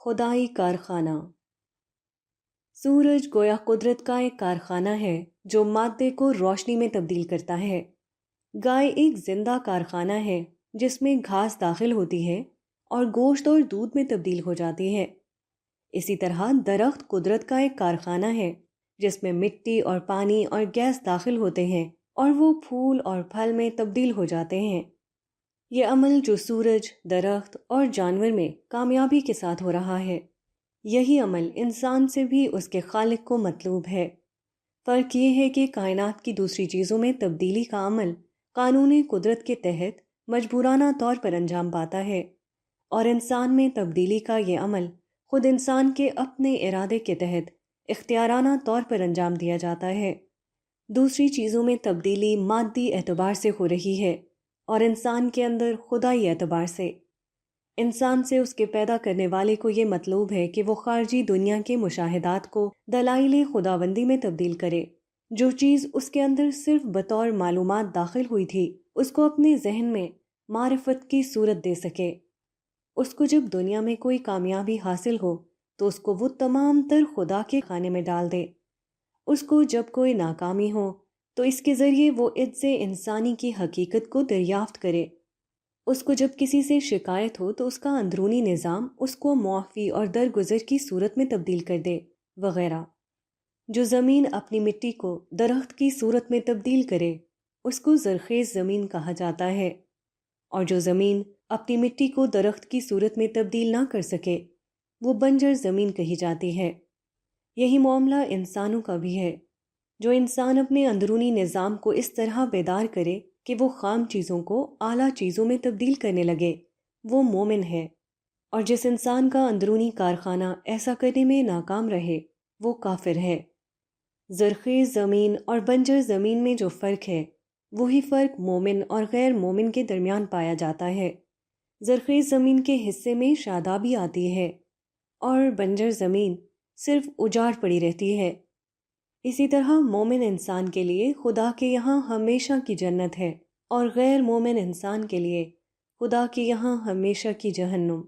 خدائی کارخانہ۔ سورج گویا قدرت کا ایک کارخانہ ہے جو مادے کو روشنی میں تبدیل کرتا ہے۔ گائے ایک زندہ کارخانہ ہے جس میں گھاس داخل ہوتی ہے اور گوشت اور دودھ میں تبدیل ہو جاتی ہے۔ اسی طرح درخت قدرت کا ایک کارخانہ ہے جس میں مٹی اور پانی اور گیس داخل ہوتے ہیں اور وہ پھول اور پھل میں تبدیل ہو جاتے ہیں۔ یہ عمل جو سورج، درخت اور جانور میں کامیابی کے ساتھ ہو رہا ہے، یہی عمل انسان سے بھی اس کے خالق کو مطلوب ہے۔ فرق یہ ہے کہ کائنات کی دوسری چیزوں میں تبدیلی کا عمل قانون قدرت کے تحت مجبورانہ طور پر انجام پاتا ہے، اور انسان میں تبدیلی کا یہ عمل خود انسان کے اپنے ارادے کے تحت اختیارانہ طور پر انجام دیا جاتا ہے۔ دوسری چیزوں میں تبدیلی مادی اعتبار سے ہو رہی ہے اور انسان کے اندر خدائی اعتبار سے۔ انسان سے اس کے پیدا کرنے والے کو یہ مطلوب ہے کہ وہ خارجی دنیا کے مشاہدات کو دلائل خداوندی میں تبدیل کرے۔ جو چیز اس کے اندر صرف بطور معلومات داخل ہوئی تھی، اس کو اپنے ذہن میں معرفت کی صورت دے سکے۔ اس کو جب دنیا میں کوئی کامیابی حاصل ہو تو اس کو وہ تمام تر خدا کے خانے میں ڈال دے۔ اس کو جب کوئی ناکامی ہو تو اس کے ذریعے وہ عجز انسانی کی حقیقت کو دریافت کرے۔ اس کو جب کسی سے شکایت ہو تو اس کا اندرونی نظام اس کو معافی اور درگزر کی صورت میں تبدیل کر دے، وغیرہ۔ جو زمین اپنی مٹی کو درخت کی صورت میں تبدیل کرے اس کو زرخیز زمین کہا جاتا ہے، اور جو زمین اپنی مٹی کو درخت کی صورت میں تبدیل نہ کر سکے وہ بنجر زمین کہی جاتی ہے۔ یہی معاملہ انسانوں کا بھی ہے۔ جو انسان اپنے اندرونی نظام کو اس طرح بیدار کرے کہ وہ خام چیزوں کو اعلیٰ چیزوں میں تبدیل کرنے لگے، وہ مومن ہے، اور جس انسان کا اندرونی کارخانہ ایسا کرنے میں ناکام رہے وہ کافر ہے۔ زرخیز زمین اور بنجر زمین میں جو فرق ہے وہی فرق مومن اور غیر مومن کے درمیان پایا جاتا ہے۔ زرخیز زمین کے حصے میں شادابی آتی ہے اور بنجر زمین صرف اجاڑ پڑی رہتی ہے۔ اسی طرح مومن انسان کے لیے خدا کے یہاں ہمیشہ کی جنت ہے اور غیر مومن انسان کے لیے خدا کے یہاں ہمیشہ کی جہنم۔